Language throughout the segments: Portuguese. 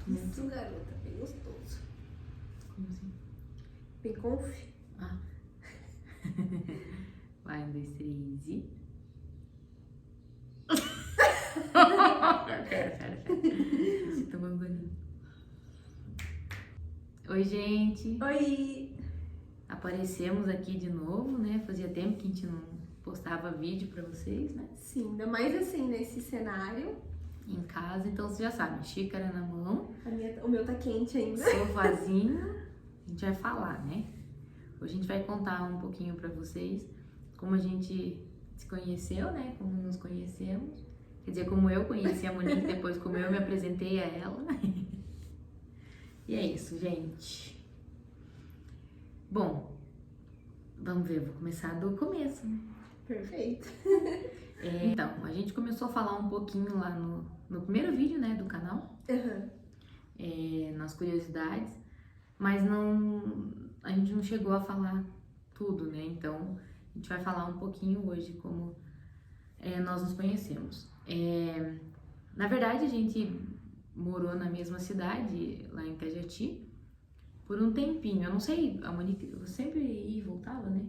Isso, garota, bem gostoso. Como assim? Bem conf. Ah. Vai, 1, 2, 3 e... Pera. Deixa eu tomar um golinho. Oi, gente. Oi! Aparecemos aqui de novo, né? Fazia tempo que a gente não postava vídeo pra vocês, né? Sim, ainda mais assim nesse cenário. Em casa, então vocês já sabem, xícara na mão, O meu tá quente ainda. sofazinho, a gente vai falar, né? Hoje a gente vai contar um pouquinho pra vocês como a gente se conheceu, né? Como nos conhecemos. Quer dizer, como eu conheci a Monique, depois como eu me apresentei a ela. E é isso, gente. Bom, vamos ver, vou começar do começo, né? Perfeito. Então, a gente começou a falar um pouquinho lá no primeiro vídeo, né, do canal, nas curiosidades, mas a gente não chegou a falar tudo, né? Então, a gente vai falar um pouquinho hoje como nós nos conhecemos. Na verdade, a gente morou na mesma cidade, lá em Cajati, por um tempinho. Eu não sei, a Monique sempre ia e voltava, né?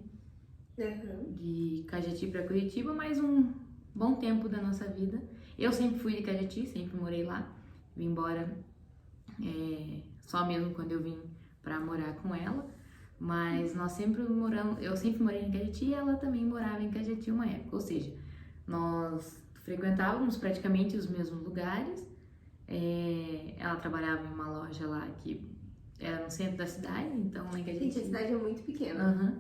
De Cajati para Curitiba, mas um bom tempo da nossa vida. Eu sempre fui de Cajati, sempre morei lá. Vim embora só mesmo quando eu vim para morar com ela. Mas nós sempre moramos, eu sempre morei em Cajati e ela também morava em Cajati uma época. Ou seja, nós frequentávamos praticamente os mesmos lugares. Ela trabalhava em uma loja lá que era no centro da cidade, então lá em Cajati. Gente, a cidade é muito pequena.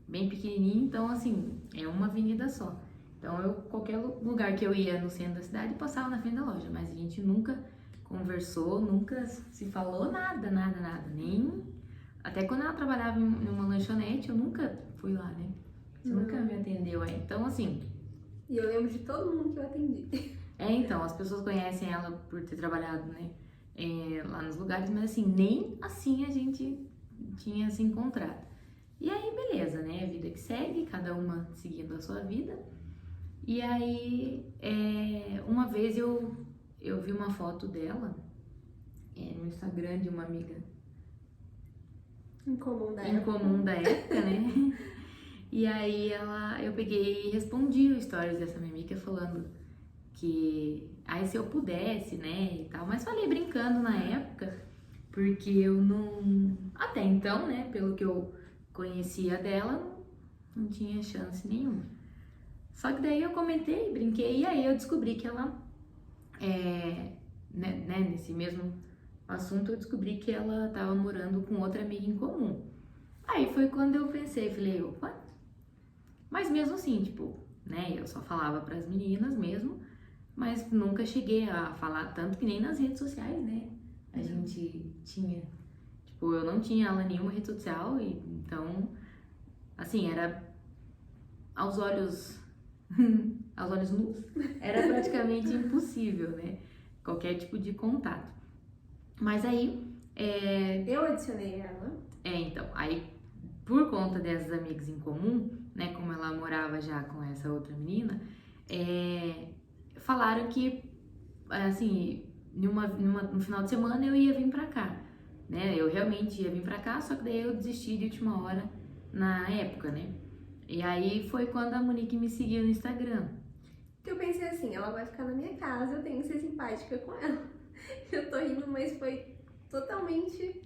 Bem pequenininho, então assim, é uma avenida só. Então qualquer lugar que eu ia no centro da cidade, passava na frente da loja, mas a gente nunca conversou, nunca se falou nada. Nem... Até quando ela trabalhava em uma lanchonete, eu nunca fui lá, né? Você nunca me atendeu aí. Então assim... E eu lembro de todo mundo que eu atendi. Então, as pessoas conhecem ela por ter trabalhado, né? Lá nos lugares, mas assim, nem assim a gente tinha se encontrado. E aí, beleza, né? A vida que segue, cada uma seguindo a sua vida. E aí, uma vez eu vi uma foto dela no Instagram de uma amiga Em comum da época, né? E aí, eu peguei e respondi o stories dessa minha amiga falando que, se eu pudesse, né, e tal. Mas falei brincando na época, porque eu não... Até então, né, pelo que eu conhecia dela, não tinha chance nenhuma. Só que daí eu comentei, brinquei, e aí eu descobri que ela, né, nesse mesmo assunto, eu descobri que ela tava morando com outra amiga em comum. Aí foi quando eu pensei, falei, opa, mas mesmo assim, tipo, né, eu só falava pras meninas mesmo, mas nunca cheguei a falar tanto que nem nas redes sociais, né, a gente tinha... Tipo, eu não tinha ela nenhuma rede social, e então, assim, era aos olhos nus, era praticamente impossível, né? Qualquer tipo de contato. Mas aí... Eu adicionei ela. Então, aí, por conta dessas amigas em comum, né, como ela morava já com essa outra menina, falaram que, assim, no final de semana eu ia vir pra cá. Né? Eu realmente ia vir pra cá, só que daí eu desisti de última hora na época, né? E aí foi quando a Monique me seguiu no Instagram. Que eu pensei assim, ela vai ficar na minha casa, eu tenho que ser simpática com ela. Eu tô rindo, mas foi totalmente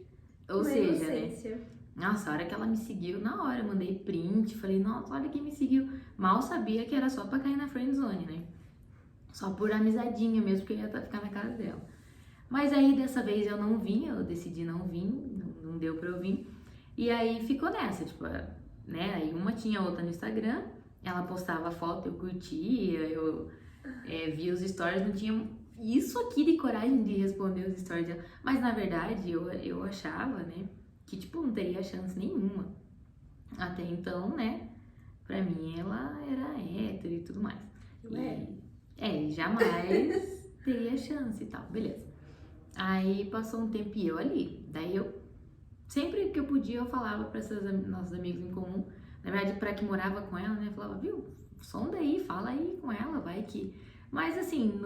Ou seja, inocência. né? Nossa, a hora que ela me seguiu, na hora eu mandei print, falei, nossa, olha quem me seguiu. Mal sabia que era só pra cair na friendzone, né? Só por amizadinha mesmo, porque eu ia ficar na casa dela. Mas aí dessa vez eu não vim, eu decidi não vir, não deu pra eu vir. E aí ficou nessa, tipo, né? Aí uma tinha outra no Instagram, ela postava foto, eu curtia, eu via os stories, não tinha isso aqui de coragem de responder os stories dela. Mas na verdade eu achava, né, que tipo, não teria chance nenhuma. Até então, né, pra mim ela era hétero e tudo mais. Jamais teria chance e tal, beleza. Aí passou um tempo e eu ali, daí eu, sempre que eu podia, eu falava para essas nossos amigos em comum, na verdade, para que morava com ela, né, eu falava, viu, sonda aí, fala aí com ela, vai que... Mas assim,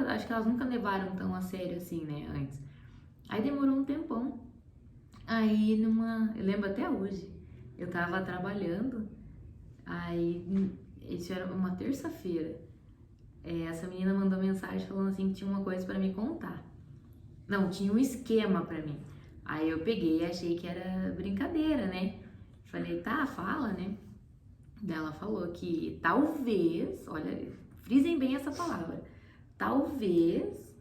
acho que elas nunca levaram tão a sério assim, né, antes. Aí demorou um tempão. Aí eu lembro até hoje, eu tava trabalhando, aí isso era uma terça-feira. Essa menina mandou mensagem falando assim que tinha uma coisa pra me contar. Não, tinha um esquema pra mim. Aí eu peguei e achei que era brincadeira, né? Falei, tá, fala, né? Daí ela falou que talvez, olha, frisem bem essa palavra, talvez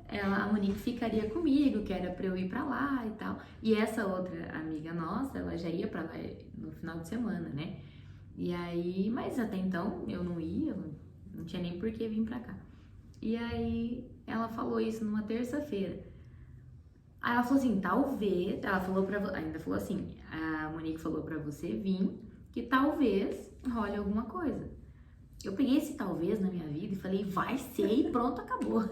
a Monique ficaria comigo, que era pra eu ir pra lá e tal. E essa outra amiga nossa, ela já ia pra lá no final de semana, né? E aí, mas até então eu não ia, não tinha nem por que vir pra cá. E aí ela falou isso numa terça-feira. Aí ela falou assim, talvez, ela falou ainda falou assim, a Monique falou pra você vir, que talvez role alguma coisa. Eu peguei esse talvez na minha vida e falei, vai ser e pronto, acabou.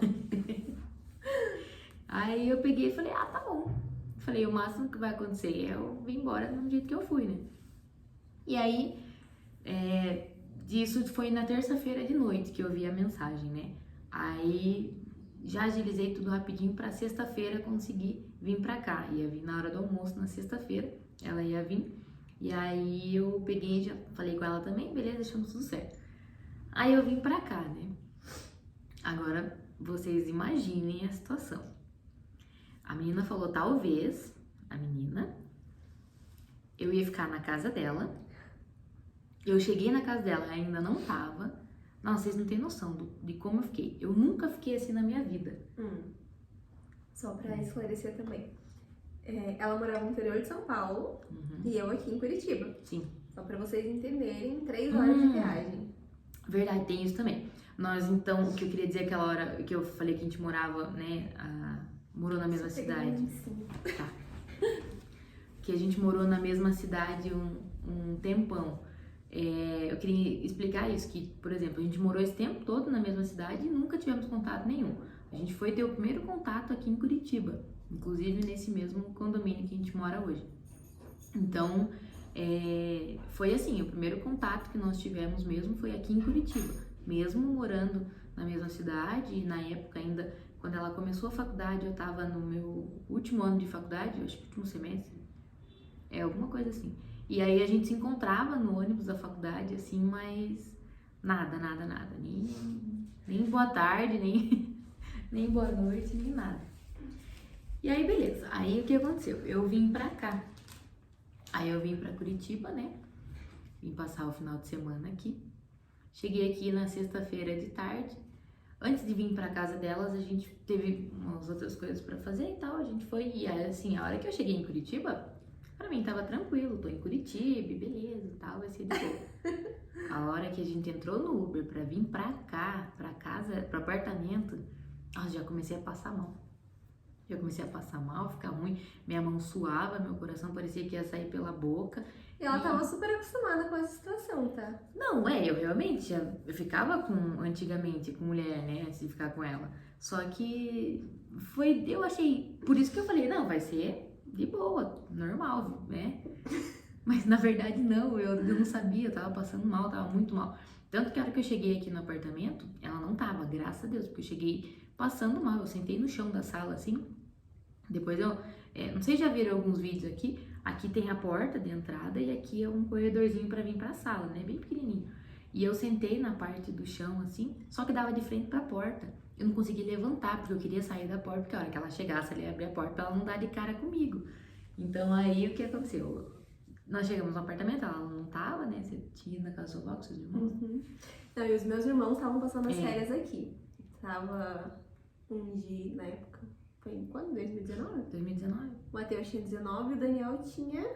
Aí eu peguei e falei, ah, tá bom. Falei, o máximo que vai acontecer é eu vir embora do jeito que eu fui, né? E aí, isso foi na terça-feira de noite que eu vi a mensagem, né? Aí já agilizei tudo rapidinho pra sexta-feira conseguir vir pra cá. Ia vir na hora do almoço na sexta-feira, ela ia vir. E aí eu peguei e já falei com ela também, beleza, deixamos tudo certo. Aí eu vim pra cá, né? Agora vocês imaginem a situação. A menina falou, talvez, eu ia ficar na casa dela. Eu cheguei na casa dela, ainda não tava. Não, vocês não têm noção de como eu fiquei. Eu nunca fiquei assim na minha vida. Só pra esclarecer também. Ela morava no interior de São Paulo e eu aqui em Curitiba. Sim. Só pra vocês entenderem, 3 horas de viagem. Verdade, tem isso também. Nós, então, o que eu queria dizer aquela hora que eu falei que a gente morava, né, morou na mesma cidade. Tá. Que a gente morou na mesma cidade um tempão. Eu queria explicar isso, que, por exemplo, a gente morou esse tempo todo na mesma cidade e nunca tivemos contato nenhum. A gente foi ter o primeiro contato aqui em Curitiba, inclusive nesse mesmo condomínio que a gente mora hoje. Então, foi assim, o primeiro contato que nós tivemos mesmo foi aqui em Curitiba, mesmo morando na mesma cidade. E na época ainda, quando ela começou a faculdade, eu tava no meu último ano de faculdade, acho que último semestre, alguma coisa assim. E aí a gente se encontrava no ônibus da faculdade, assim, mas nada, nem boa tarde, nem boa noite, nem nada. E aí, beleza. Aí o que aconteceu? Eu vim pra cá. Aí eu vim pra Curitiba, né? Vim passar o final de semana aqui. Cheguei aqui na sexta-feira de tarde. Antes de vir pra casa delas, a gente teve umas outras coisas pra fazer e tal. A gente foi, e aí, assim, a hora que eu cheguei em Curitiba, pra mim tava tranquilo, tô em Curitiba, beleza e tal, vai ser de boa. A hora que a gente entrou no Uber pra vir pra cá, pra casa, pro apartamento, já comecei a passar mal. Ficar ruim, minha mão suava, meu coração parecia que ia sair pela boca. E ela tava super acostumada com essa situação, tá? Não, eu realmente, eu ficava antigamente com mulher, né, antes de ficar com ela. Só que eu achei, por isso que eu falei, não, vai ser de boa, normal, né? Mas na verdade não, eu não sabia, eu tava passando mal, tava muito mal. Tanto que a hora que eu cheguei aqui no apartamento, ela não tava, graças a Deus, porque eu cheguei passando mal, eu sentei no chão da sala assim. Depois não sei se já viram alguns vídeos aqui tem a porta de entrada e aqui é um corredorzinho pra vir pra sala, né, bem pequenininho. E eu sentei na parte do chão assim, só que dava de frente pra porta. Eu não consegui levantar, porque eu queria sair da porta, porque a hora que ela chegasse, ela ia abrir a porta pra ela não dar de cara comigo. Então aí o que aconteceu? Nós chegamos no apartamento, ela não tava, né? Você tinha na casa dos seus irmãos? Não, e os meus irmãos estavam passando as férias aqui. Tava na época, foi em quando? 2019? 2019. O Matheus tinha 19 e o Daniel tinha...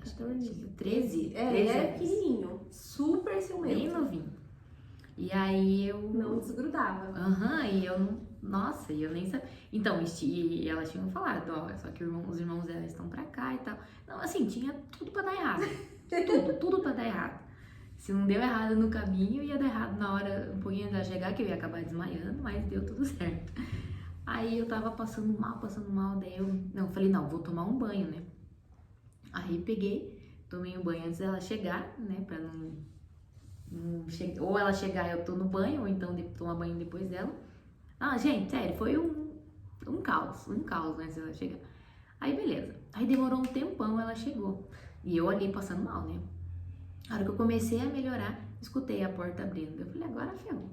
Acho que tinha 13. Ele era pequenininho, super ciumento. Bem novinho. E aí eu... Não desgrudava. E eu não... Nossa, e eu nem sabia. Então, e elas tinham falado, só que os irmãos dela estão pra cá e tal. Não, assim, tinha tudo pra dar errado. tudo pra dar errado. Se não deu errado no caminho, ia dar errado na hora, um pouquinho antes de chegar, que eu ia acabar desmaiando, mas deu tudo certo. Aí eu tava passando mal, daí eu falei, não, vou tomar um banho, né? Aí peguei, tomei um banho antes dela chegar, né, pra Ou ela chegar, eu tô no banho, ou então tomar banho depois dela. Ah, gente, sério, foi um caos, antes dela chegar. Aí, beleza. Aí demorou um tempão, ela chegou. E eu ali passando mal, né? A hora que eu comecei a melhorar, escutei a porta abrindo. Eu falei, agora ferrou.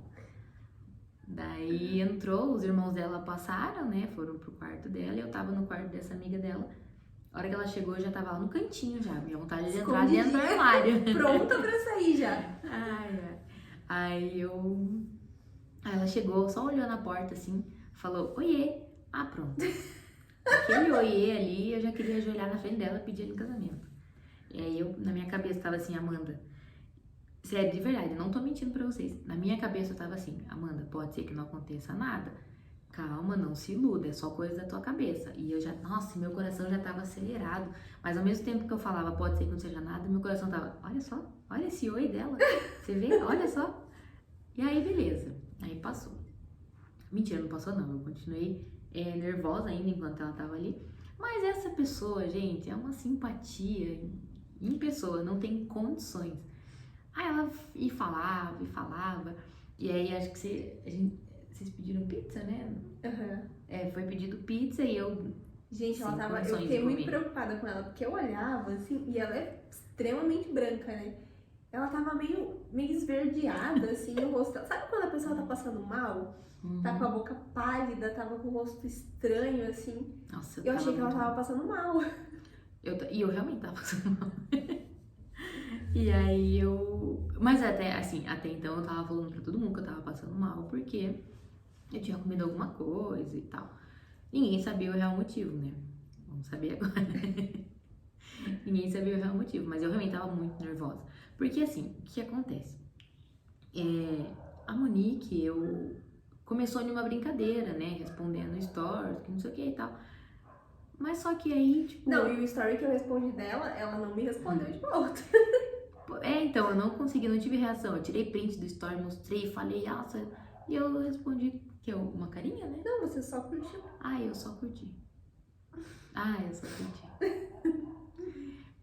Daí entrou, os irmãos dela passaram, né? Foram pro quarto dela e eu tava no quarto dessa amiga dela. A hora que ela chegou, eu já tava lá no cantinho já. Minha vontade de entrar dentro do armário. Pronta pra sair já. Aí ela chegou, só olhou na porta assim, falou, oiê. Ah, pronto. Aquele oiê ali, eu já queria ajoelhar na frente dela e pedir ela em casamento. E aí na minha cabeça tava assim, Amanda, sério, de verdade, não tô mentindo pra vocês. Na minha cabeça eu tava assim, Amanda, pode ser que não aconteça nada. Calma, não se iluda, é só coisa da tua cabeça. E eu já, nossa, meu coração já tava acelerado. Mas ao mesmo tempo que eu falava, pode ser que não seja nada, meu coração tava, olha só, olha esse oi dela. Você vê? Olha só. E aí, beleza. Aí passou. Mentira, não passou não. Eu continuei nervosa ainda enquanto ela tava ali. Mas essa pessoa, gente, é uma simpatia em pessoa, não tem condições. Aí ela falava. E aí acho que vocês pediram pizza, né? Uhum. Foi pedido pizza e eu... Gente, eu fiquei muito preocupada com ela, porque eu olhava assim, e ela é extremamente branca, né? Ela tava meio esverdeada, assim, no rosto. Sabe quando a pessoa tá passando mal? Uhum. Tá com a boca pálida, tava com o rosto estranho, assim. Nossa, eu achei que ela tava passando mal. E eu realmente tava passando mal. E aí Mas até então eu tava falando pra todo mundo que eu tava passando mal, porque eu tinha comido alguma coisa e tal. Ninguém sabia o real motivo, né? Vamos saber agora. Ninguém sabia o real motivo, mas eu realmente tava muito nervosa. Porque assim, o que acontece? A Monique, começou numa brincadeira, né? Respondendo stories, que não sei o que e tal. Mas só que aí, tipo... Não, e o story que eu respondi dela, ela não me respondeu de volta. Então, eu não consegui, não tive reação. Eu tirei print do story, mostrei, falei, nossa... E eu respondi, que é uma carinha, né? Não, você só curtiu. Eu só curti.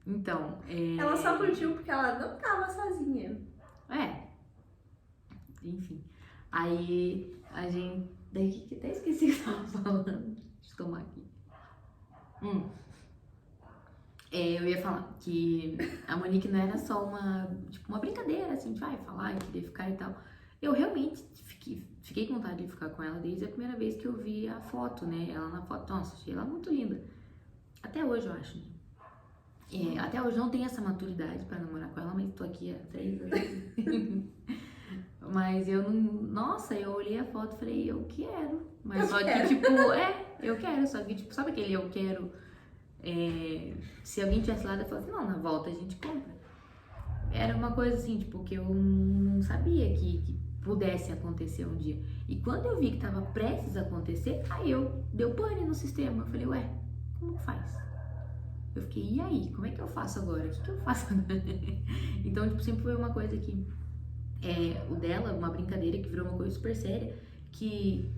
Então, Ela só curtiu porque ela não tava sozinha. Enfim. Aí, a gente... Daí, que até esqueci o que eu tava falando. Deixa eu tomar aqui. Eu ia falar que a Monique não era só uma brincadeira, assim, de falar e querer ficar e tal. Eu realmente fiquei com vontade de ficar com ela desde a primeira vez que eu vi a foto, né? Ela na foto, nossa, achei ela muito linda. Até hoje eu acho, né? Até hoje não tenho essa maturidade pra namorar com ela, mas tô aqui há 3 anos. Mas eu não... Nossa, eu olhei a foto e falei, eu quero. Mas eu quero, só que, tipo, sabe aquele eu quero... se alguém tivesse lá, eu falasse assim, não, na volta a gente compra. Era uma coisa assim, tipo, que eu não sabia que pudesse acontecer um dia. E quando eu vi que tava prestes a acontecer, aí deu pane no sistema. Eu falei, como que faz? Eu fiquei, e aí? Como é que eu faço agora? O que eu faço agora? Então, tipo, sempre foi uma coisa que... o dela, uma brincadeira que virou uma coisa super séria, que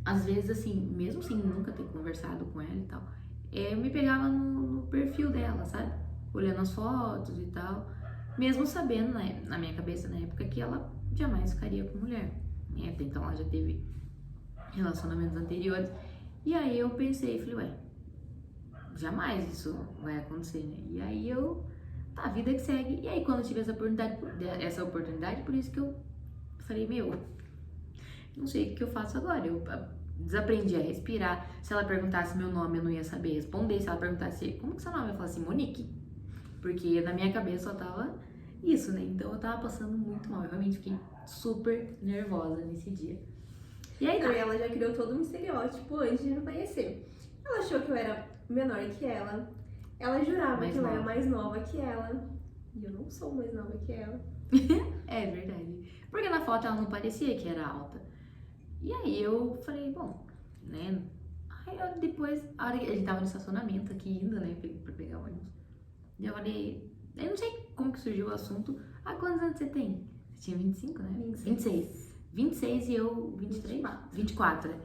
às vezes, assim, mesmo sem nunca ter conversado com ela e tal, eu me pegava no perfil dela, sabe? Olhando as fotos e tal, mesmo sabendo, né, na minha cabeça na época que ela jamais ficaria com mulher, né? Então ela já teve relacionamentos anteriores. E aí eu pensei, falei, jamais isso vai acontecer, né? E aí a vida que segue. E aí quando eu tive essa oportunidade, por isso que eu falei, não sei o que eu faço agora. Eu desaprendi a respirar. Se ela perguntasse meu nome, eu não ia saber responder. Se ela perguntasse, como que é seu nome? Eu falasse assim, Monique. Porque na minha cabeça só tava isso, né? Então eu tava passando muito mal. Eu realmente fiquei super nervosa nesse dia. E aí, ela já criou todo um estereótipo antes de me conhecer. Ela achou que eu era menor que ela. Ela jurava que eu era mais nova que ela. E eu não sou mais nova que ela. É verdade. Porque na foto ela não parecia que era alta. E aí eu falei, bom, né? Aí eu depois, a hora que a gente tava no estacionamento aqui indo, né, pra pegar o ônibus. E eu falei, eu não sei como que surgiu o assunto. Quantos anos você tem? Você tinha 25, né? 26. 26 e eu 23? 24, né?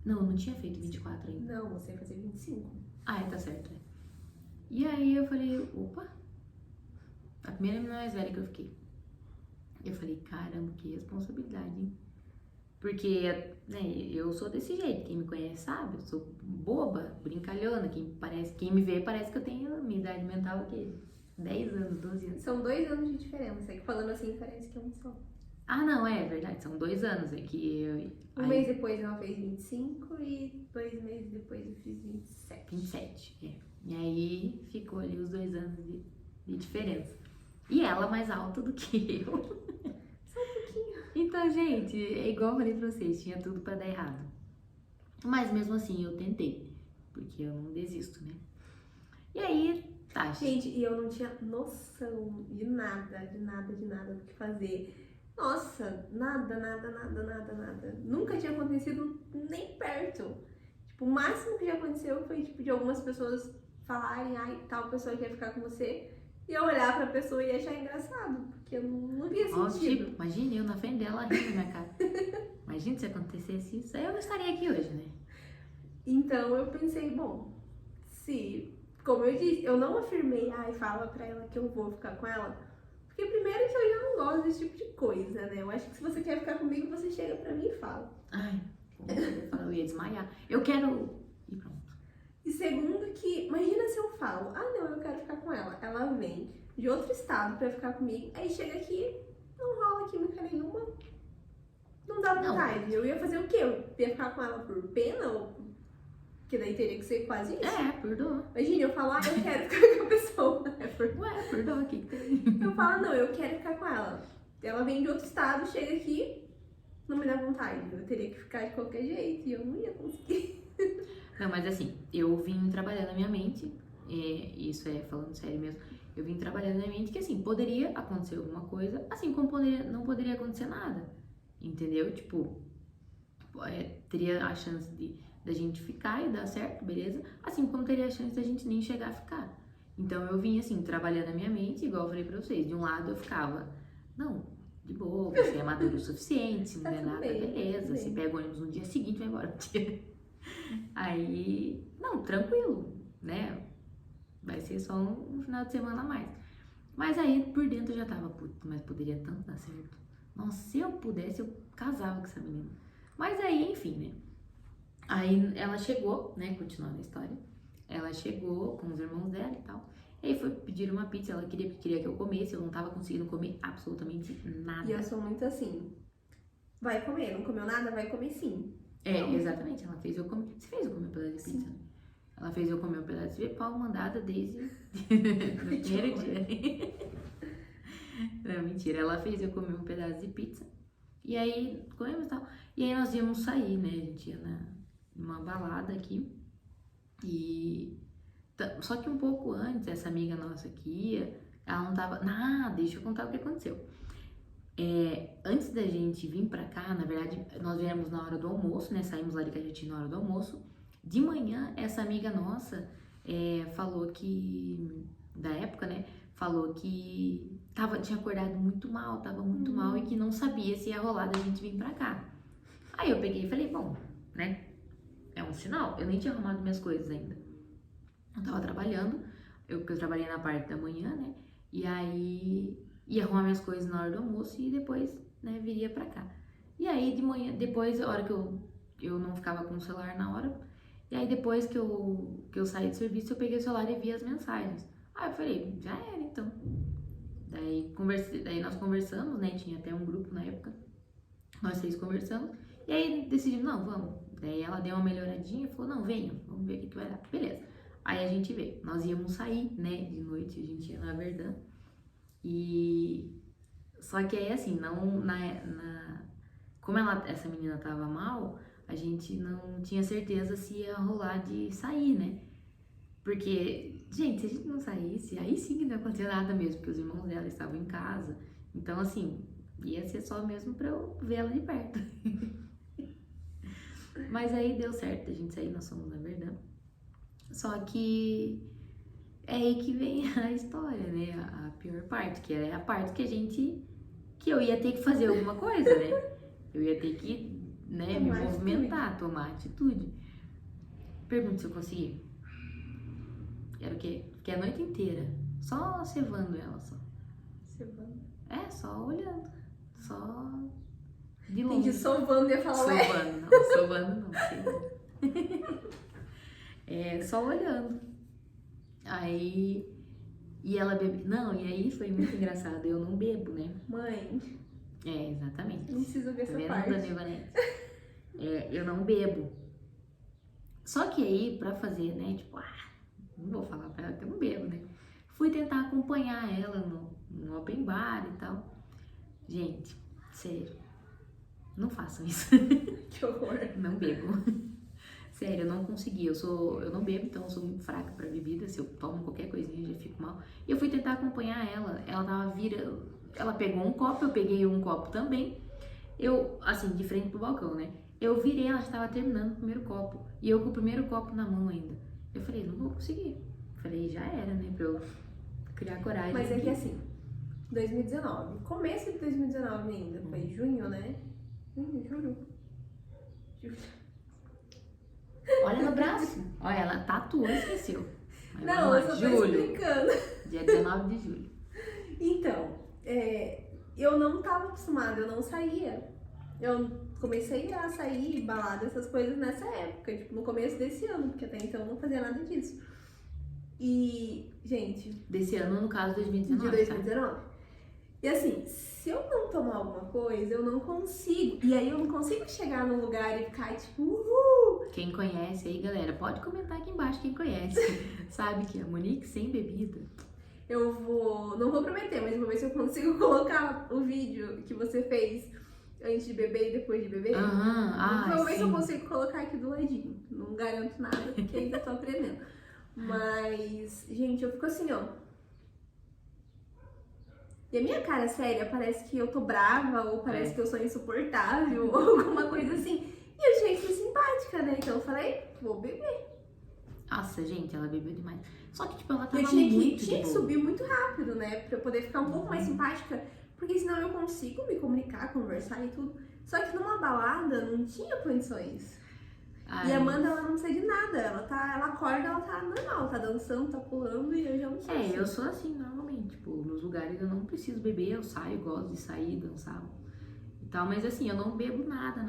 Não, eu não tinha feito 24 ainda. Não, você ia fazer 25. Tá certo. E aí eu falei, opa. A primeira menina mais velha que eu fiquei. Eu falei, caramba, que responsabilidade, hein? Porque, né, eu sou desse jeito, quem me conhece sabe, eu sou boba, brincalhona, quem me vê parece que eu tenho a minha idade mental, o quê? 10 anos, 12 anos. São 2 anos de diferença, que falando assim parece que é um só. Ah, não, é verdade, são 2 anos, é que eu... Um mês depois ela fez 25 e 2 meses depois eu fiz 27. 27, é. E aí ficou ali os 2 anos de diferença. E ela mais alta do que eu. Só um pouquinho. Então, gente, é igual eu falei pra vocês, tinha tudo pra dar errado. Mas mesmo assim eu tentei, porque eu não desisto, né? E aí, tá. Gente, e eu não tinha noção de nada do que fazer. Nossa, nada. Nunca tinha acontecido nem perto. Tipo, o máximo que já aconteceu foi, tipo, de algumas pessoas falarem, ai, tal pessoa quer ficar com você. E eu olhar pra pessoa e achar engraçado, porque eu não via sentido. Tipo, imagine eu na frente dela rindo na minha cara. Imagina se acontecesse isso, aí eu não estaria aqui hoje, né? Então eu pensei, bom, como eu disse, eu não afirmei, ai, fala pra ela que eu vou ficar com ela. Porque primeiro que eu já não gosto desse tipo de coisa, né? Eu acho que se você quer ficar comigo, você chega pra mim e fala. Ai, eu ia desmaiar. Eu quero... E pronto. E segundo que, imagina se eu falo, ah não, eu quero ficar com ela. Ela vem de outro estado pra ficar comigo, aí chega aqui, não rola química nenhuma, não dá vontade. Não. Eu ia fazer o quê? Eu ia ficar com ela por pena ou... Porque daí teria que ser quase isso. É, por dó. Imagina, eu falo, ah, eu quero ficar com a pessoa. Ué, por dó, o que tem? Eu falo, não, eu quero ficar com ela. Ela vem de outro estado, chega aqui, não me dá vontade. Eu teria que ficar de qualquer jeito e eu não ia conseguir. Não, mas assim, eu vim trabalhando na minha mente, isso é falando sério mesmo, eu vim trabalhando na minha mente que assim, poderia acontecer alguma coisa, assim como não poderia acontecer nada, entendeu? Tipo, teria a chance da gente ficar e dar certo, beleza? Assim como teria a chance da gente nem chegar a ficar. Então eu vim assim, trabalhando na minha mente, igual eu falei pra vocês, de um lado eu ficava, não, de boa, você é maduro o suficiente, se não é nada, beleza, você pega o ônibus no dia seguinte e vai embora. Aí, não, tranquilo, né? Vai ser só um final de semana a mais. Mas aí, por dentro, eu já tava, putz, mas poderia tanto dar certo. Nossa, se eu pudesse, eu casava com essa menina. Mas aí, enfim, né? Aí ela chegou, né? Continuando a história. Ela chegou com os irmãos dela e tal. E aí foi pedir uma pizza, ela queria que eu comesse. Eu não tava conseguindo comer absolutamente nada. E eu sou muito assim, vai comer, não comeu nada, vai comer sim. Exatamente, ela fez eu comer. Você fez eu comer um pedaço de pizza, né? Ela fez eu comer um pedaço de pau mandada desde o primeiro dia. Não, mentira, ela fez eu comer um pedaço de pizza. E aí, comemos e tal. E aí nós íamos sair, né? A gente ia numa balada aqui. Só que um pouco antes, essa amiga nossa que ia, ela não tava... deixa eu contar o que aconteceu. Antes da gente vir pra cá, na verdade, nós viemos na hora do almoço, né? Saímos lá de Cajati na hora do almoço. De manhã, essa amiga nossa falou que, da época, né? Falou que tinha acordado muito mal, tava muito mal e que não sabia se ia rolar da gente vir pra cá. Aí eu peguei e falei, bom, né? É um sinal. Eu nem tinha arrumado minhas coisas ainda. Eu tava trabalhando, eu trabalhei na parte da manhã, né? E aí ia arrumar minhas coisas na hora do almoço e depois, né, viria pra cá. E aí de manhã, depois, a hora que eu não ficava com o celular na hora, e aí depois que eu saí do serviço, eu peguei o celular e vi as mensagens. Aí eu falei, já era então. Daí nós conversamos, né, tinha até um grupo na época, nós 6 conversamos, e aí decidimos, não, vamos. Daí ela deu uma melhoradinha e falou, não, venha, vamos ver o que vai dar. Beleza. Aí a gente veio, nós íamos sair, né, de noite, a gente ia na Verdun. Só que aí assim, não como essa menina tava mal, a gente não tinha certeza se ia rolar de sair, né? Porque, gente, se a gente não saísse, aí sim que não ia acontecer nada mesmo, porque os irmãos dela estavam em casa. Então, assim, ia ser só mesmo pra eu ver ela de perto. Mas aí deu certo, a gente saiu, nós fomos na Verdun. Só que é aí que vem a história, né? A pior parte, que é a parte que eu ia ter que fazer alguma coisa, né? Eu ia ter que, né, me movimentar, tomar atitude. Pergunta se eu consegui. Era o quê? Fiquei a noite inteira, só cevando ela, só. Cevando? Só olhando. só de longe. Entendi, sovando, ia falar, ué. Sovando não, só olhando. Aí, e ela bebe, não, e aí foi muito engraçado, eu não bebo, né? Mãe. Exatamente. Não preciso ver essa Tá vendo, parte. Dani Vanessa? Eu não bebo. Só que aí, pra fazer, né, tipo, não vou falar pra ela que eu não bebo, né? Fui tentar acompanhar ela no open bar e tal. Gente, sério, não façam isso. Que horror. Não bebo. Sério, eu não consegui. Eu não bebo, então eu sou muito fraca pra bebida. Se eu tomo qualquer coisinha, eu já fico mal. E eu fui tentar acompanhar ela. Ela tava ela pegou um copo, eu peguei um copo também. Eu, assim, de frente pro balcão, né? Eu virei, ela já tava terminando o primeiro copo. E eu com o primeiro copo na mão ainda. Eu falei, não vou conseguir. Falei, já era, né? Pra eu criar coragem. Mas é que assim, 2019, começo de 2019 ainda, foi junho, né? Julho. Olha no braço. Olha, ela tatuou e esqueceu. Mas não, eu só tô explicando. Dia 19 de julho. Então, eu não tava acostumada, eu não saía. Eu comecei a sair, balada, essas coisas nessa época, tipo, no começo desse ano, porque até então eu não fazia nada disso. E, gente... Desse ano, no caso, 2019, de 2019. Tá? E assim, se eu não tomar alguma coisa, eu não consigo. E aí eu não consigo chegar num lugar e ficar tipo, uhul! Quem conhece aí, galera, pode comentar aqui embaixo quem conhece. Sabe que a Monique sem bebida. Não vou prometer, mas vou ver se eu consigo colocar o vídeo que você fez antes de beber e depois de beber. Vou ver se eu consigo colocar aqui do ladinho. Não garanto nada, porque ainda tô aprendendo. Mas, gente, eu fico assim, ó. E a minha cara séria parece que eu tô brava, ou parece que eu sou insuportável, ou alguma coisa assim. E eu achei que simpática, né? Então eu falei, vou beber. Nossa, gente, ela bebeu demais. Só que, tipo, ela tava tinha que subir muito rápido, né? Pra eu poder ficar um pouco mais simpática. Porque senão eu consigo me comunicar, conversar e tudo. Só que numa balada não tinha condições. E a Amanda, ela não precisa de nada. Ela acorda, ela tá normal, tá dançando, tá pulando e eu já não sei. Eu sou assim, normalmente. Tipo, nos lugares eu não preciso beber, eu saio, gosto de sair, dançar e tal. Mas assim, eu não bebo nada.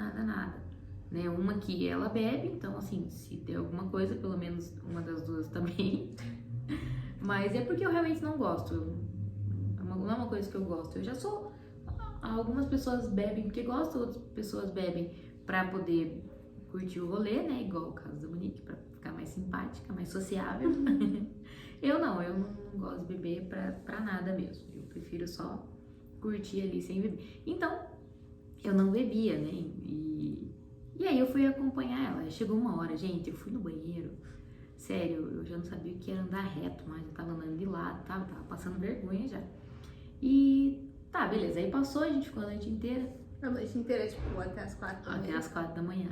Né? Uma que ela bebe, então assim, se der alguma coisa, pelo menos uma das duas também. Mas é porque eu realmente não gosto. Não é uma coisa que eu gosto. Eu já sou... Algumas pessoas bebem porque gostam, outras pessoas bebem pra poder curtir o rolê, né? Igual o caso da Monique, pra ficar mais simpática, mais sociável. Eu não gosto de beber pra nada mesmo. Eu prefiro só curtir ali sem beber. Então, eu não bebia, né? E aí eu fui acompanhar ela. Chegou uma hora, gente, eu fui no banheiro. Sério, eu já não sabia o que era andar reto, mas eu tava andando de lado, tava passando vergonha já. E tá, beleza. Aí passou, a gente ficou a noite inteira. A noite inteira, tipo, até as 4 da manhã. Até as 4 da manhã,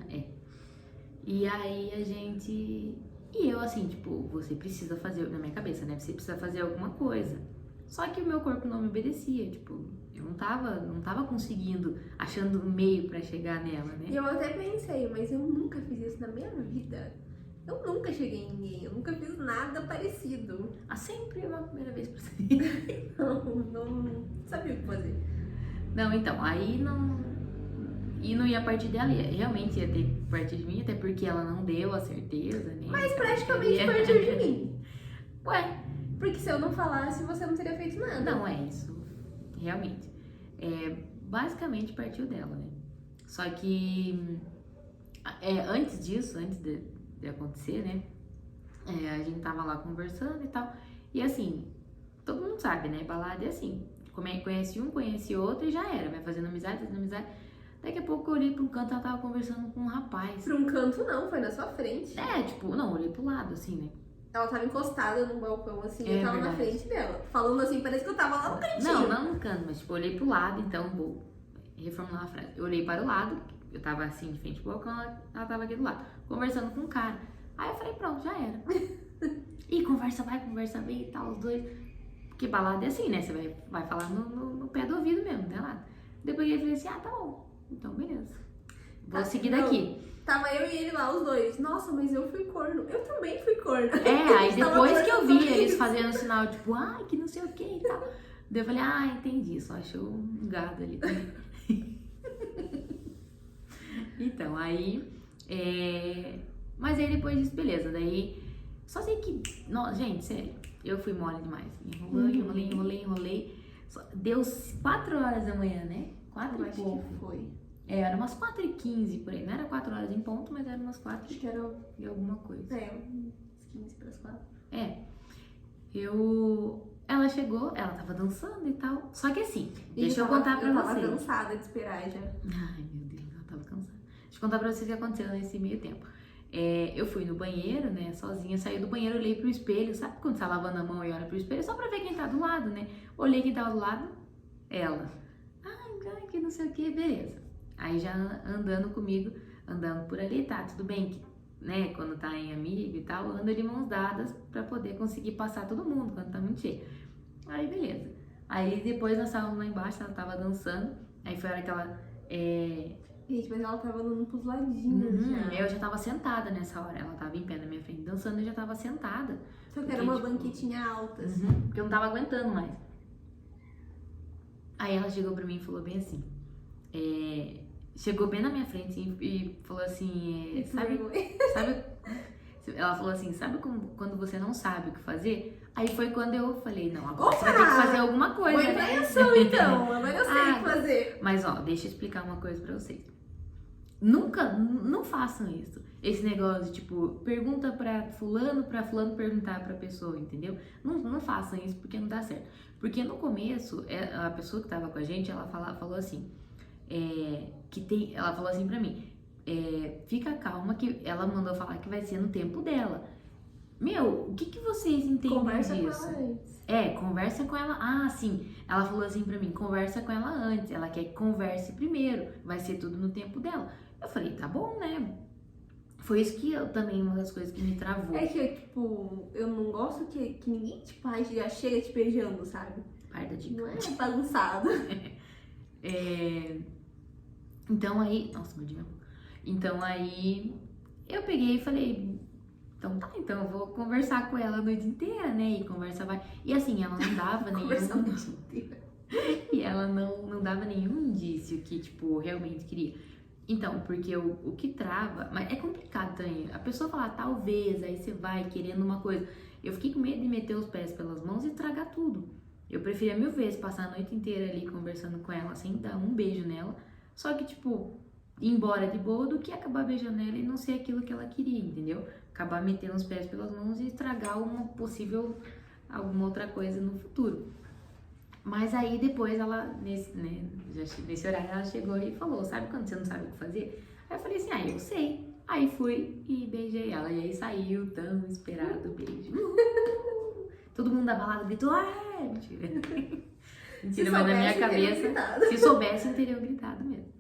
E aí a gente... E eu assim, tipo, você precisa fazer... Na minha cabeça, né? Você precisa fazer alguma coisa. Só que o meu corpo não me obedecia, tipo... Eu não tava conseguindo, achando um meio pra chegar nela, né? E eu até pensei, mas eu nunca fiz isso na minha vida. Eu nunca cheguei em ninguém, eu nunca fiz nada parecido. Sempre é uma primeira vez pra você. Não sabia o que fazer. Não, então, aí não... E não ia partir dela, realmente ia ter que partir de mim, até porque ela não deu a certeza, né? Mas praticamente partiu de mim. Ué, porque se eu não falasse, você não teria feito nada. Não, é isso. Realmente. Basicamente partiu dela, né? Só que antes disso, antes de acontecer, né? A gente tava lá conversando e tal. E assim, todo mundo sabe, né? Balada é assim. Conhece um, conhece outro e já era. Vai fazendo amizade. Daqui a pouco eu olhei pra um canto e ela tava conversando com um rapaz. Pra um canto não, foi na sua frente. Tipo, não, olhei pro lado, assim, né? Ela tava encostada num balcão, assim, eu tava na frente dela. Falando assim, parece que eu tava lá no cantinho. Não no canto, mas tipo, eu olhei pro lado, então vou reformular a frase. Eu olhei para o lado, eu tava assim, de frente pro balcão, ela tava aqui do lado, conversando com um cara. Aí eu falei, pronto, já era. E conversa vai, conversa vem e tal, os dois. Porque balada é assim, né? Você vai falar no pé do ouvido mesmo, né? Lá. Depois eu falei assim, tá bom, então beleza. Vou seguir daqui. Tava eu e ele lá, os dois. Nossa, mas eu fui corno. Eu também fui corno. Aí depois que eu vi eles fazendo sinal, tipo, ai, que não sei o que e tal. Daí eu falei, entendi, só achou um gado ali. Então, aí... Mas aí depois disso, beleza. Daí, só sei que... Nossa, gente, sério, eu fui mole demais. Enrolei. Deu 4 horas da manhã, né? 4 e pouco. Que foi. Era umas 4h15 por aí. Não era 4 horas em ponto, mas era umas 4 Acho que era e alguma coisa. uns 15 para as 4. Ela chegou, ela tava dançando e tal. Só que assim, deixa eu contar pra vocês. Eu tava cansada de esperar já. Ai, meu Deus, ela tava cansada. Deixa eu contar pra vocês o que aconteceu nesse meio tempo. Eu fui no banheiro, né, sozinha, saí do banheiro, olhei pro espelho. Sabe quando você tá lavando a mão e olha pro espelho? Só pra ver quem tá do lado, né? Olhei quem tava do lado, ela. Ai, que não sei o que, beleza. Aí já andando comigo, andando por ali, tá, tudo bem que, né, quando tá em amigo e tal, anda de mãos dadas pra poder conseguir passar todo mundo quando tá muito cheio. Aí, beleza. Aí depois nós estávamos lá embaixo, ela tava dançando, aí foi a hora que ela... Gente, mas ela tava andando pros ladinhos já. Eu já tava sentada nessa hora, ela tava em pé na minha frente dançando e eu já tava sentada. Só que era uma banquetinha alta, assim. Porque eu não tava aguentando mais. Aí ela chegou pra mim e falou bem assim, chegou bem na minha frente assim, e falou assim, sabe? Ela falou assim, sabe quando você não sabe o que fazer? Aí foi quando eu falei, não, agora você vai ter que fazer alguma coisa, Boa né? intenção, então, agora eu sei o que fazer. Mas ó, deixa eu explicar uma coisa pra vocês. Não façam isso. Esse negócio de tipo, pergunta pra fulano perguntar pra pessoa, entendeu? Não façam isso porque não dá certo. Porque no começo, a pessoa que tava com a gente, ela falou assim, ela falou assim pra mim, fica calma que ela mandou falar que vai ser no tempo dela. Meu, o que vocês entendem Conversa disso? com ela antes. Conversa com ela. Ah, sim. Ela falou assim pra mim, conversa com ela antes. Ela quer que converse primeiro. Vai ser tudo no tempo dela. Eu falei, tá bom, né? Foi isso que também, uma das coisas que me travou. Tipo, eu não gosto que ninguém, tipo, já chega te beijando, sabe? Parda de... Não é bagunçado. Então aí... Nossa, meu Deus. Então aí, eu peguei e falei... Então eu vou conversar com ela a noite inteira, né? E conversa vai... E assim, ela não dava nenhum... E ela não dava nenhum indício que, tipo, realmente queria. Então, porque o que trava... Mas é complicado também. A pessoa fala, talvez, aí você vai querendo uma coisa. Eu fiquei com medo de meter os pés pelas mãos e estragar tudo. Eu preferia 1000 vezes passar a noite inteira ali conversando com ela, sem dar um beijo nela. Só que, tipo, ir embora de boa do que acabar beijando ela e não ser aquilo que ela queria, entendeu? Acabar metendo os pés pelas mãos e estragar alguma outra coisa no futuro. Mas aí depois ela, nesse horário, ela chegou e falou, sabe quando você não sabe o que fazer? Aí eu falei assim, eu sei. Aí fui e beijei ela. E aí saiu tão esperado o beijo. Todo mundo da balada gritou, mentira. Mentira, mas na minha cabeça, se soubessem, teriam gritado mesmo.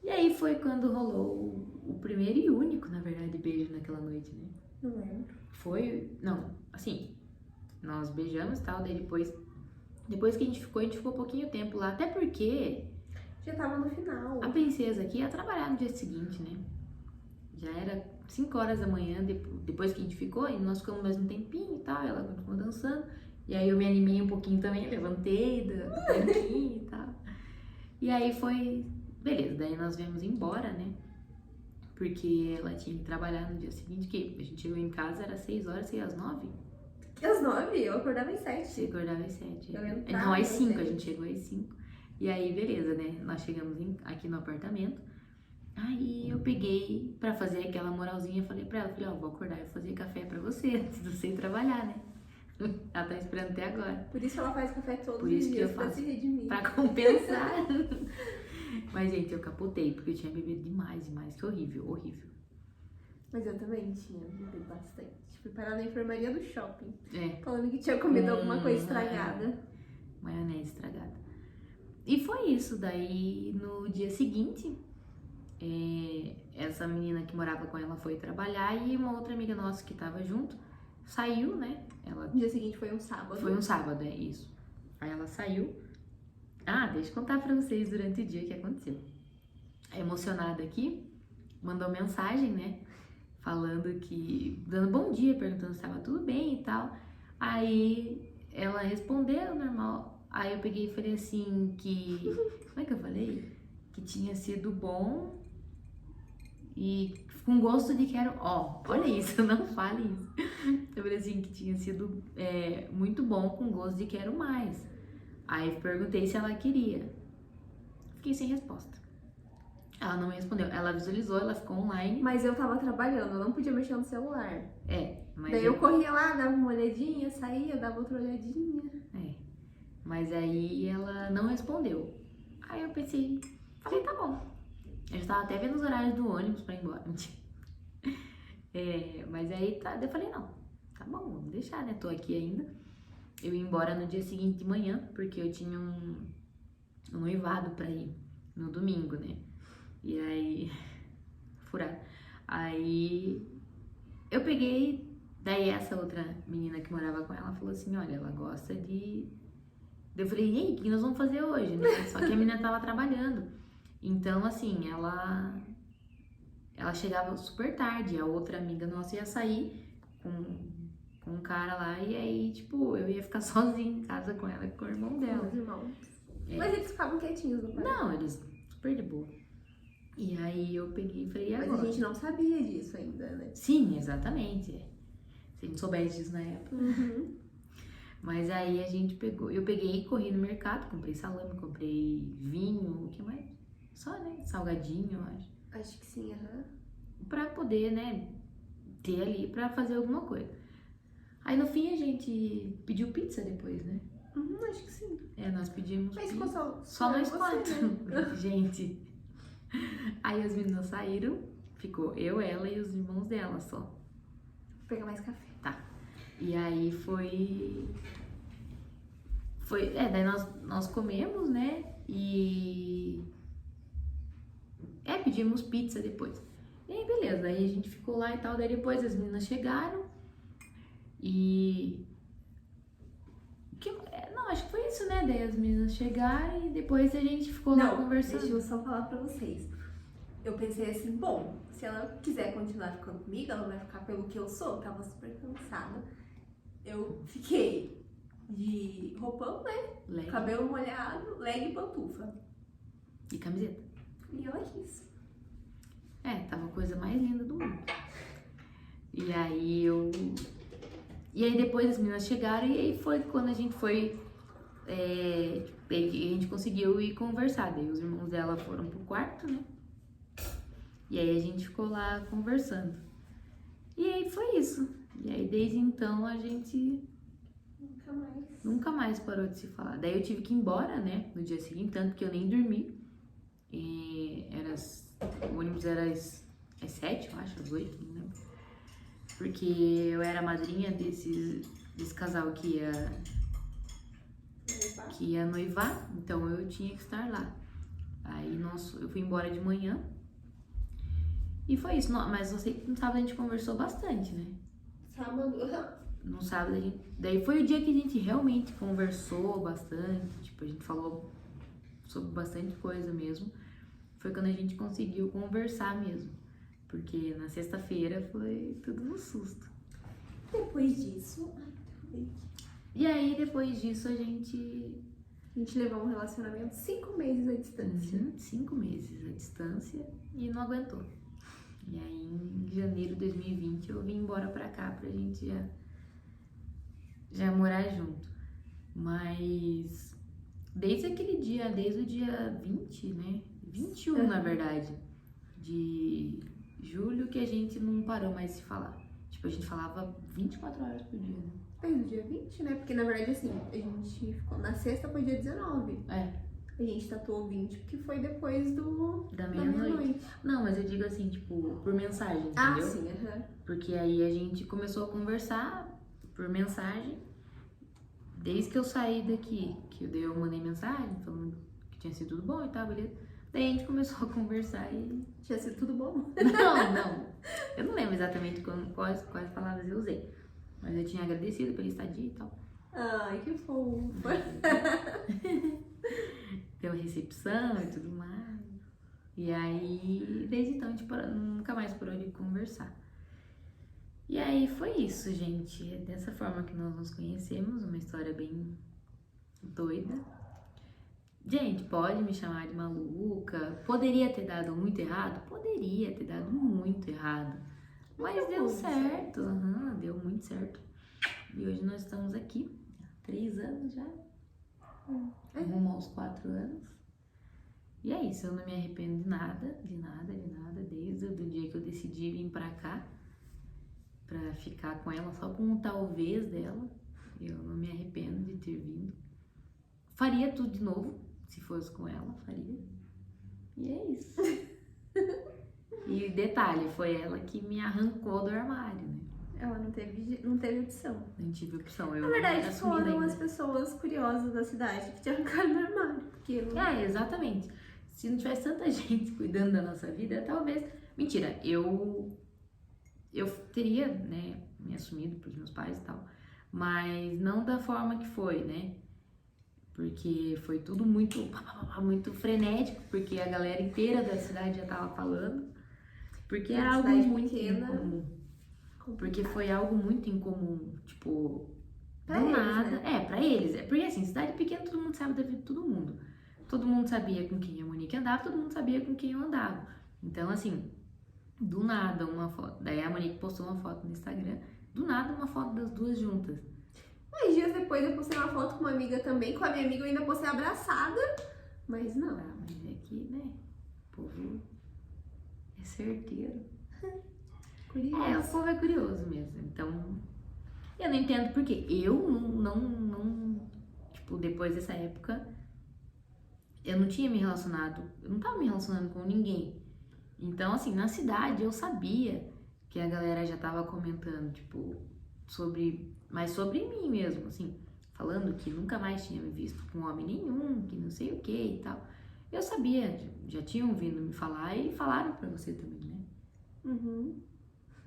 E aí foi quando rolou o primeiro e único, na verdade, beijo naquela noite, né? Não lembro. Assim, nós beijamos e tal, daí depois que a gente ficou pouquinho tempo lá, até porque... Já tava no final. A princesa aqui ia trabalhar no dia seguinte, né? Já era 5 horas da manhã, depois que a gente ficou, e nós ficamos mais um tempinho e tal, ela continuou dançando. E aí eu me animei um pouquinho também, levantei do banquinho e tal. E aí foi... Beleza, daí nós viemos embora, né? Porque ela tinha que trabalhar no dia seguinte, que a gente chegou em casa, era 6 horas, sei às 9. Às 9? Eu acordava às 7. Você acordava às 7. Não, às 5, a gente chegou às 5. E aí, beleza, né? Nós chegamos aqui no apartamento. Aí eu peguei pra fazer aquela moralzinha, falei pra ela, vou acordar e fazer café pra você, antes de você ir trabalhar, né? Ela tá esperando até agora. Por isso ela faz café todos Por os isso dias, que eu faço, pra se redimir. pra compensar. Mas, gente, eu capotei, porque eu tinha bebido demais, que horrível. Mas eu também tinha bebido bastante. Fui parar na enfermaria do shopping. Falando que tinha comido alguma coisa estragada. Maionese estragada. E foi isso. Daí, no dia seguinte, essa menina que morava com ela foi trabalhar e uma outra amiga nossa que tava junto saiu, né? No dia seguinte foi um sábado. Foi um sábado, isso. Aí ela saiu. Deixa eu contar pra vocês durante o dia o que aconteceu. Emocionada aqui, mandou mensagem, né? Dando bom dia, perguntando se estava tudo bem e tal. Aí ela respondeu normal. Aí eu peguei e falei assim que... Como é que eu falei? Que tinha sido bom e com gosto de quero... Ó, olha isso, não fale isso. Eu falei assim que tinha sido muito bom com gosto de quero mais. Aí perguntei se ela queria. Fiquei sem resposta. Ela não me respondeu. Ela visualizou, ela ficou online. Mas eu tava trabalhando, eu não podia mexer no celular. Mas daí eu corria lá, dava uma olhadinha, saía, dava outra olhadinha. Mas aí ela não respondeu. Aí eu pensei, falei, tá bom. Eu já tava até vendo os horários do ônibus pra ir embora. Mas aí eu falei, não, tá bom, vamos deixar, né? Tô aqui ainda. Eu ia embora no dia seguinte de manhã, porque eu tinha um noivado pra ir no domingo, né? E aí, furado. Aí eu peguei, daí essa outra menina que morava com ela falou assim, olha, ela gosta de... Eu falei, e aí, o que nós vamos fazer hoje, né? Só que a menina tava trabalhando. Então, assim, ela chegava super tarde, a outra amiga nossa ia sair com um cara lá, e aí, tipo, eu ia ficar sozinha em casa com ela e com o irmão dela. Os irmãos. Mas eles ficavam quietinhos, não? Não, eles super de boa. E aí eu peguei e falei, e agora? Mas a gente não sabia disso ainda, né? Sim, exatamente. Se a gente soubesse disso na época. Uhum. Mas aí a gente pegou, eu peguei e corri no mercado, comprei salame, comprei vinho, o que mais? Só, né? Salgadinho, eu acho. Acho que sim, aham. Pra poder, né, ter ali pra fazer alguma coisa. Aí no fim a gente pediu pizza depois, né? Acho que sim. Nós pedimos Mas pizza. ficou Só nós você, quatro. né? Gente. Aí as meninas saíram, ficou eu, ela e os irmãos dela só. Vou pegar mais café. Tá. E aí foi, daí nós comemos, né? E pedimos pizza depois. E aí beleza, aí a gente ficou lá e tal, daí depois as meninas chegaram e não, acho que foi isso, né? Daí as meninas chegaram e depois a gente ficou lá conversando. Deixa eu só falar pra vocês. Eu pensei assim, bom, se ela quiser continuar ficando comigo, ela vai ficar pelo que eu sou. Eu tava super cansada. Eu fiquei de roupão, né? Cabelo molhado, leg e pantufa. E camiseta. E ela quis. Tava a coisa mais linda do mundo. E aí depois as meninas chegaram e aí foi quando a gente foi... a gente conseguiu ir conversar. Daí os irmãos dela foram pro quarto, né? E aí a gente ficou lá conversando. E aí foi isso. E aí desde então a gente nunca mais parou de se falar. Daí eu tive que ir embora, né? No dia seguinte, tanto que eu nem dormi. E o ônibus era às 7, eu acho, às 8, não lembro. Porque eu era a madrinha desse casal que ia noivar, então eu tinha que estar lá. Aí eu fui embora de manhã. E foi isso, mas eu sei que no sábado a gente conversou bastante, né? No sábado a gente... Daí foi o dia que a gente realmente conversou bastante, tipo, a gente falou sobre bastante coisa mesmo. Foi quando a gente conseguiu conversar mesmo. Porque na sexta-feira foi tudo no susto. Depois disso... E aí, depois disso, a gente levou um relacionamento 5 meses à distância. 5 meses à distância e não aguentou. E aí, em janeiro de 2020, eu vim embora pra cá pra gente já morar junto. Mas desde aquele dia, desde o dia 20, né? 21, na verdade, de julho, que a gente não parou mais de se falar. Tipo, a gente falava 24 horas por dia, né? Desde o dia 20, né? Porque, na verdade, assim, a gente ficou... Na sexta foi dia 19. A gente tatuou 20, porque foi depois da meia-noite. Não, mas eu digo assim, tipo, por mensagem, entendeu? Ah, sim, Porque aí a gente começou a conversar por mensagem. Desde que eu saí daqui, que eu mandei mensagem falando que tinha sido tudo bom e tal, beleza. Daí a gente começou a conversar e... Tinha sido tudo bom? Não. Eu não lembro exatamente quais palavras eu usei. Mas eu tinha agradecido pela estadia e tal. Ai, que fofo. Pela recepção e tudo mais. E aí, desde então, a gente nunca mais parou de conversar. E aí foi isso, gente. É dessa forma que nós nos conhecemos. Uma história bem doida. Gente, pode me chamar de maluca. Poderia ter dado muito errado? Poderia ter dado muito errado. Mas deu certo. Deu muito certo. E hoje nós estamos aqui. 3 anos já. Rumo aos 4 anos. E é isso, eu não me arrependo de nada. Desde o dia que eu decidi vir pra cá. Pra ficar com ela, só com um talvez dela. Eu não me arrependo de ter vindo. Faria tudo de novo. Se fosse com ela, faria. E é isso. E detalhe, foi ela que me arrancou do armário, né? Ela não teve opção. Não tive opção. Na verdade, foram as pessoas curiosas da cidade que te arrancaram do armário. Porque não... exatamente. Se não tivesse tanta gente cuidando da nossa vida, talvez... Mentira, eu teria, né, me assumido pros meus pais e tal. Mas não da forma que foi, né? Porque foi tudo muito frenético, porque a galera inteira da cidade já tava falando. Porque era algo muito incomum. Porque foi algo muito incomum, tipo, pra do eles, nada. né? Pra eles. Porque assim, cidade pequena todo mundo sabe da vida de todo mundo. Todo mundo sabia com quem a Monique andava, todo mundo sabia com quem eu andava. Então, assim, do nada uma foto. Daí a Monique postou uma foto no Instagram, do nada uma foto das duas juntas. Uns dias depois eu postei uma foto com uma amiga também, com a minha amiga eu ainda postei abraçada, mas não. Mas é que, né, o povo é certeiro. Curioso. O povo é curioso mesmo, então eu não entendo por quê. Eu não, tipo, depois dessa época, eu não tinha me relacionado, eu não tava me relacionando com ninguém. Então, assim, na cidade eu sabia que a galera já tava comentando, tipo, mas sobre mim mesmo, assim, falando que nunca mais tinha me visto com homem nenhum, que não sei o que e tal. Eu sabia, já tinham vindo me falar e falaram pra você também, né?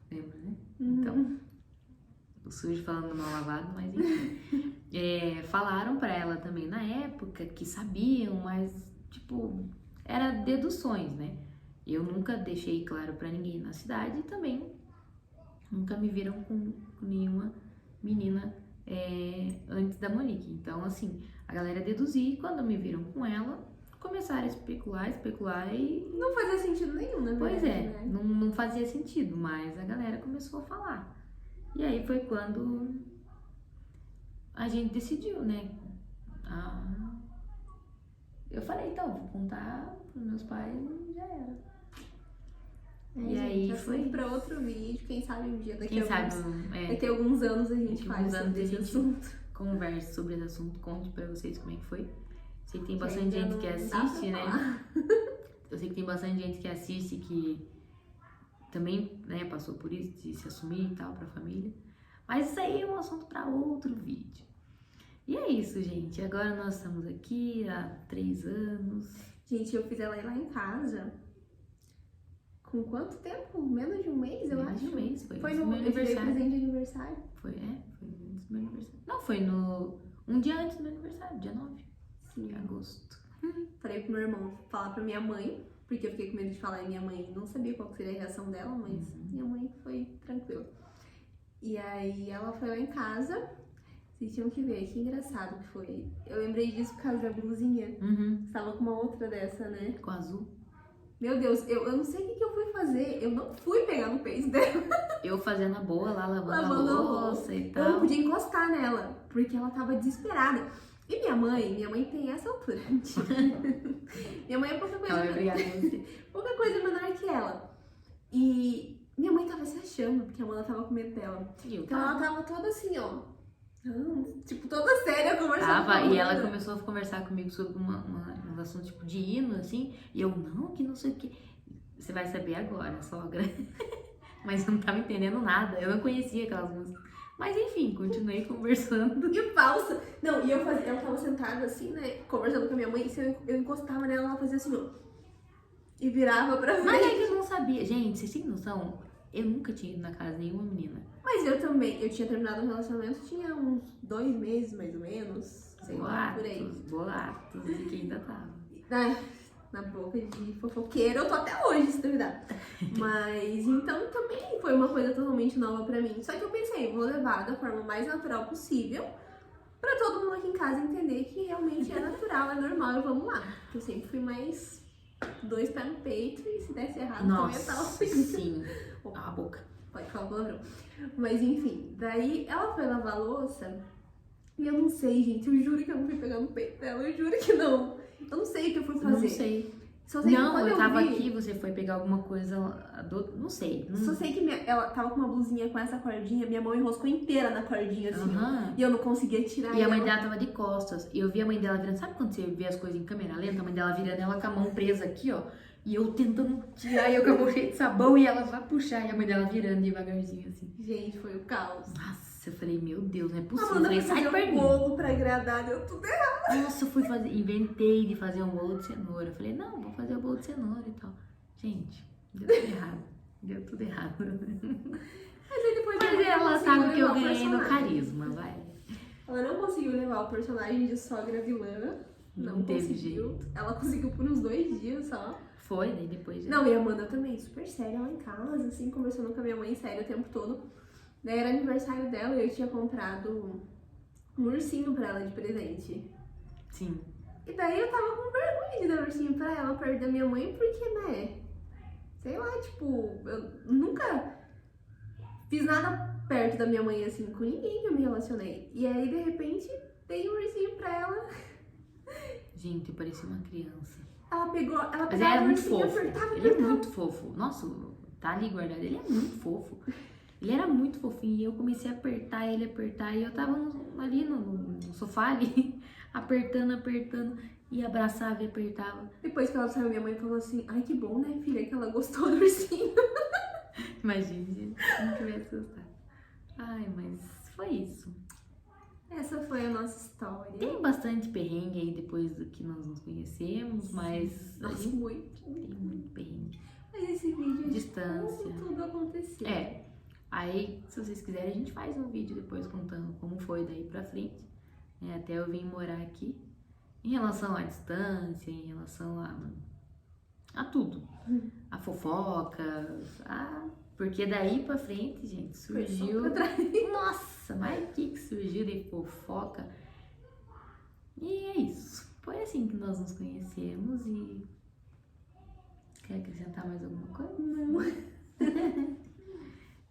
Lembra, né? Então, o sujo falando mal lavado, mas enfim. Falaram pra ela também na época que sabiam, mas, tipo, era deduções, né? Eu nunca deixei claro pra ninguém na cidade e também nunca me viram com nenhuma menina antes da Monique. Então, assim, a galera deduzia e quando me viram com ela, começaram a especular e... Não fazia sentido nenhum, né? Pois é, né? Não fazia sentido, mas a galera começou a falar. E aí foi quando a gente decidiu, né? Eu falei, então, vou contar pros meus pais e já era. E aí foi pra outro vídeo, quem sabe um dia daqui a alguns anos a gente faz sobre esse assunto. Converse sobre esse assunto, conte pra vocês como é que foi. Sei que tem bastante gente que assiste, né? Eu sei que tem bastante gente que assiste que também, né, passou por isso, de se assumir e tal pra família. Mas isso aí é um assunto pra outro vídeo. E é isso, gente. Agora nós estamos aqui há 3 anos. Gente, eu fiz ela ir lá em casa. Com quanto tempo? Menos de um mês, eu acho? Menos de um mês, foi no meu aniversário. Presente de aniversário. Foi antes do meu aniversário. Não, foi um dia antes do meu aniversário, dia 9 de agosto. Falei pro meu irmão falar pra minha mãe, porque eu fiquei com medo de falar e minha mãe não sabia qual seria a reação dela, mas minha mãe foi tranquila. E aí ela foi lá em casa, vocês tinham que ver, que engraçado que foi. Eu lembrei disso por causa da blusinha. Você tava com uma outra dessa, né? Com azul. Meu Deus, eu não sei o que eu fui fazer. Eu não fui pegar no peito dela. Eu fazendo a boa lá, lavando a louça e tal. Eu não podia encostar nela, porque ela tava desesperada. E minha mãe tem essa altura. Minha mãe é pouca coisa menor que ela. E minha mãe tava se achando, porque a Amanda tava com medo dela. Então ela tava toda assim, ó. Tipo, toda séria conversando com ela. E ela começou a conversar comigo sobre um assunto tipo de hino, assim. E eu, não, que não sei o que. Você vai saber agora, sogra. Mas eu não tava entendendo nada. Eu não conhecia aquelas músicas. Mas enfim, continuei conversando. E falsa. Não, e ela tava sentada assim, né? Conversando com a minha mãe. E se eu encostava nela, ela fazia assim, ó. E virava pra frente. Mas é que eu não sabia. Gente, vocês têm noção? Eu nunca tinha ido na casa de nenhuma menina. Mas eu também. Eu tinha terminado um relacionamento, tinha uns 2 meses, mais ou menos. Sei lá, por aí. Boatos de quem ainda tava. Na boca de fofoqueira, eu tô até hoje, se duvidar. Mas, então, também foi uma coisa totalmente nova pra mim. Só que eu pensei, vou levar da forma mais natural possível Pra todo mundo aqui em casa entender que realmente é natural, é normal e vamos lá. Porque eu sempre fui mais 2 pés no peito e se desse errado também eu tava assim. Sim. A boca. Pode falar palavrão. Mas enfim, daí ela foi lavar a louça e eu não sei, gente, eu juro que eu não fui pegar no peito dela, eu juro que não. Eu não sei o que eu fui fazer. Não sei. Só sei que Não, quando eu tava vi, aqui, você foi pegar alguma coisa não sei. Só sei que ela tava com uma blusinha com essa cordinha, minha mão enroscou inteira na cordinha, assim. Aham. E eu não conseguia tirar E a mãe ela. dela tava de costas. E eu vi a mãe dela virando. Sabe quando você vê as coisas em câmera lenta? A mãe dela virando ela com a mão presa aqui, ó. E eu tentando tirar, e eu com a mão cheia de sabão, e ela vai puxar. E a mãe dela virando devagarzinho, assim. Gente, foi o caos. Nossa, eu falei, meu Deus, não é A possível. Eu Amanda falei, foi sai fazer perto um de mim. bolo pra agradar, deu tudo errado. Nossa, eu fui fazer, inventei de fazer um bolo de cenoura. Eu falei, não, vou fazer o bolo de cenoura e tal. Gente, deu tudo errado. Deu tudo errado. Mas aí depois Mas ela conseguiu sabe que eu levar o ganhei no personagem. carisma, vai. Ela não conseguiu levar o personagem de sogra vilã. Não teve conseguiu. jeito. Ela conseguiu por uns 2 dias só. Foi, daí depois já. Não, e a Amanda também, super séria lá em casa, assim, conversando com a minha mãe sério o tempo todo. Daí era aniversário dela e eu tinha comprado um ursinho pra ela de presente. Sim. E daí eu tava com vergonha de dar ursinho pra ela perto da minha mãe, porque, né? Sei lá, tipo, eu nunca fiz nada perto da minha mãe, assim, com ninguém que eu me relacionei. E aí, de repente, dei um ursinho pra ela. Gente, eu parecia uma criança. Ela Mas ele pegava é o muito ursinho, fofo. apertava, Ele é apertava. muito fofo. Nossa, tá ali guardado. Ele é muito fofo. Ele era muito fofinho e eu comecei a apertar ele, e eu tava ali no sofá ali, apertando, e abraçava e apertava. Depois que ela saiu, minha mãe falou assim, ai, que bom, né, filha, que ela gostou do ursinho. Imagine, se não tivesse gostado. Ai, mas foi isso. Essa foi a nossa história. Tem bastante perrengue aí depois do que nós nos conhecemos, mas a Nossa, gente muito. tem muito perrengue. Mas esse vídeo é de Distância. como tudo aconteceu. É, aí se vocês quiserem a gente faz um vídeo depois contando como foi daí pra frente, né, até eu vim morar aqui. Em relação à distância, em relação a tudo. A fofocas, porque daí pra frente, gente, surgiu... Foi só pra trás. Nossa, mas o que surgiu de fofoca? E é isso. Foi assim que nós nos conhecemos e... Quer acrescentar mais alguma coisa? Não.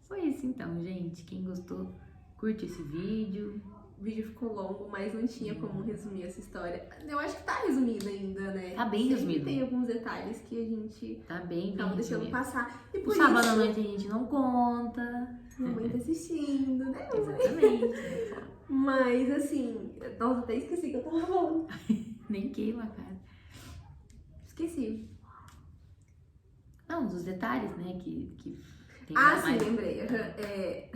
Foi isso então, gente. Quem gostou, curte esse vídeo. O vídeo ficou longo, mas não tinha como resumir essa história. Eu acho que tá resumido ainda, né? Tá bem Sempre resumido. tem alguns detalhes que a gente Tá bem tava deixando resumido. passar. E O por sábado à isso, noite a gente não conta. minha mãe tá assistindo, né? Exatamente. Mas assim, nossa, até esqueci que eu tava falando. Nem queima a cara. Esqueci. Não, dos detalhes, né? Que tem Sim, mais. lembrei.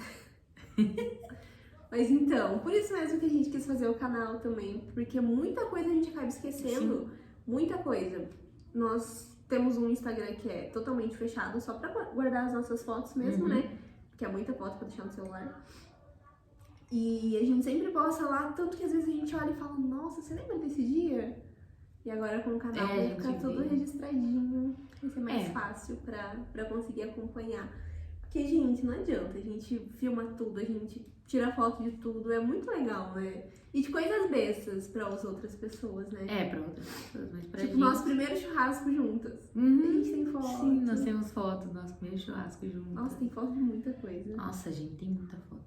Mas então, por isso mesmo que a gente quis fazer o canal também, porque muita coisa a gente acaba esquecendo, muita coisa. Nós temos um Instagram que é totalmente fechado, só pra guardar as nossas fotos mesmo, né? Que é muita foto pra deixar no celular. E a gente sempre posta lá, tanto que às vezes a gente olha e fala, nossa, você lembra desse dia? E agora com o canal vai ficar tudo registradinho, vai ser mais fácil pra conseguir acompanhar. Porque, gente, não adianta, a gente filma tudo, a gente tira foto de tudo, é muito legal, né? E de coisas bestas para as outras pessoas, né? Pra outras pessoas, mas pra tipo, gente... nosso primeiro churrasco juntas. A gente tem foto. Sim, nós temos foto do nosso primeiro churrasco juntos. Nossa, tem foto de muita coisa. Nossa, gente, tem muita foto.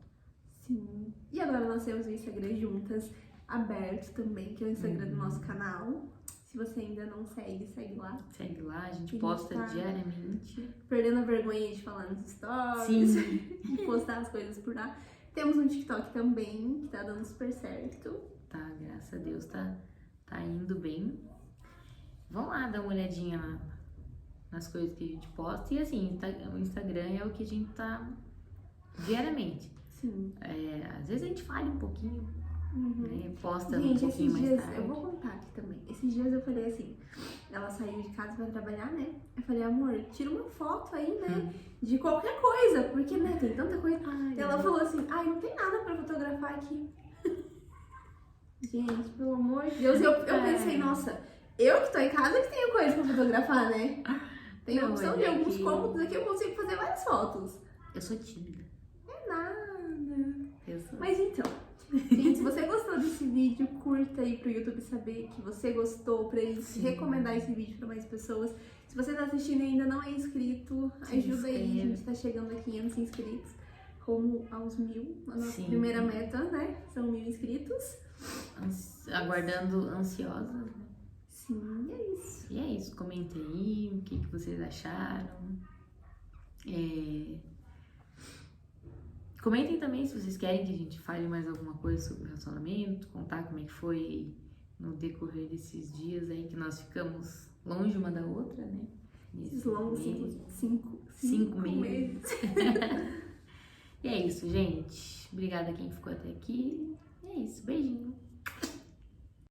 Sim. E agora nós temos o Instagram juntas, aberto também, que é o Instagram do nosso canal. Se você ainda não segue, segue lá. Segue lá, a gente posta diariamente. Perdendo a vergonha de falar nos stories. Sim. De postar as coisas por lá. Temos um TikTok também, que tá dando super certo. Tá, graças a Deus, tá indo bem. Vão lá dar uma olhadinha nas coisas que a gente posta. E assim, o Instagram é o que a gente tá diariamente. Sim. Às vezes a gente falha um pouquinho, né? Posta gente, um pouquinho mais dias, tarde. eu vou contar aqui também. Esses dias eu falei assim, ela saiu de casa pra trabalhar, né? Eu falei, amor, tira uma foto aí, né? De qualquer coisa, porque, né, tem tanta coisa. E ela falou assim, não tem nada pra fotografar aqui. Gente, pelo amor de Deus, eu pensei, nossa, eu que tô em casa que tenho coisa pra fotografar, né? Tem a opção de alguns cômodos aqui, eu consigo fazer várias fotos. Eu sou tímida. É nada. Eu sou. Mas então, Gente, se você gostou desse vídeo, curta aí pro YouTube saber que você gostou, pra eles recomendar esse vídeo pra mais pessoas. Se você tá assistindo e ainda não é inscrito, ajuda aí, a gente tá chegando a 500 inscritos, rumo aos 1000. A nossa primeira meta, né? São 1000 inscritos. Aguardando ansiosa, né? Sim, é isso. E é isso, comentem aí o que vocês acharam. Comentem também se vocês querem que a gente fale mais alguma coisa sobre o relacionamento, contar como é que foi no decorrer desses dias aí que nós ficamos longe uma da outra, né? Esses longos 5 meses. E é isso, gente. Obrigada a quem ficou até aqui. E é isso, beijinho.